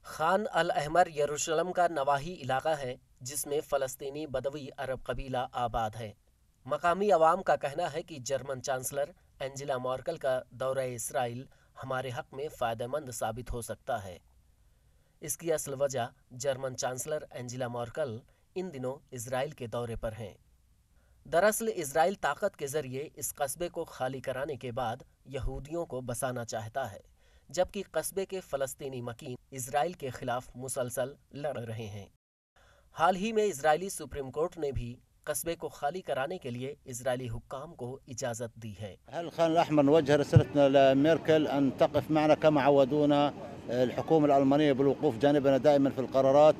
खान अल अहमर यरूशलेम का नवाही इलाका है जिसमें फ़लस्तीनी बदवी अरब कबीला आबाद है। मकामी अवाम का कहना है कि जर्मन चांसलर एंजेला मर्केल का दौरा इसराइल हमारे हक में फ़ायदेमंद साबित हो सकता है। इसकी असल वजह जर्मन चांसलर एंजेला मर्केल इन दिनों इसराइल के दौरे पर हैं। दरअसल इसराइल ताकत के जरिए इस कस्बे को खाली कराने के बाद यहूदियों को बसाना चाहता है, जबकि कस्बे के फ़लस्तीनी मकीन इसराइल के खिलाफ मुसलसल लड़ रहे हैं। हाल ही में इजरायली सुप्रीम कोर्ट ने भी कस्बे को खाली कराने के लिए इजरायली हुक्काम को इजाज़त दी है। الخان الأحمر نوجه رسالتنا لميركل أن تقف معنا كما عودونا الحكومة الألمانية بالوقوف جانبنا دائما في القرارات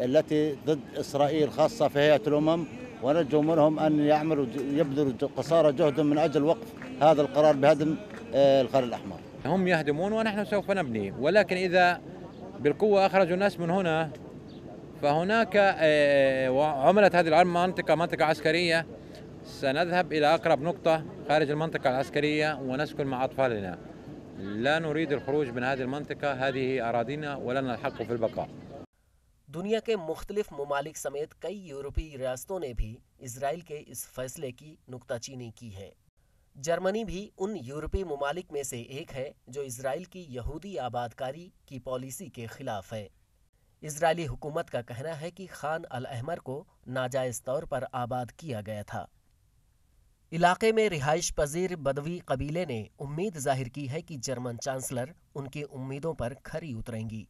التي ضد إسرائيل خاصة في هيئة الأمم، ونرجو منهم أن يعملوا يبذلوا قصارى جهدهم من أجل وقف هذا القرار بهدم الخان الأحمر. هم يهدمون ونحن سوف نبني، ولكن إذا بالقوة أخرجوا الناس من هنا فهناك وعملت هذه المنطقة منطقة عسكرية، سنذهب إلى أقرب نقطة خارج المنطقة العسكرية ونسكن مع أطفالنا. لا نريد الخروج من هذه المنطقة، هذه أراضينا ولنا الحق في البقاء. दुनिया के मुख्तलिफ ममालिक समेत कई यूरोपीय रियासतों ने भी इसराइल के इस फैसले की नुक्ताचीनी की है। जर्मनी भी उन यूरोपीय ममालिक में से एक है जो इसराइल की यहूदी आबादकारी की पॉलिसी के खिलाफ है। इजरायली हुकूमत का कहना है कि खान अल अहमर को नाजायज़ तौर पर आबाद किया गया था। इलाके में रिहाइश पजीर बदवी कबीले ने उम्मीद जाहिर की है कि जर्मन चांसलर उनकी उम्मीदों पर खरी उतरेंगी।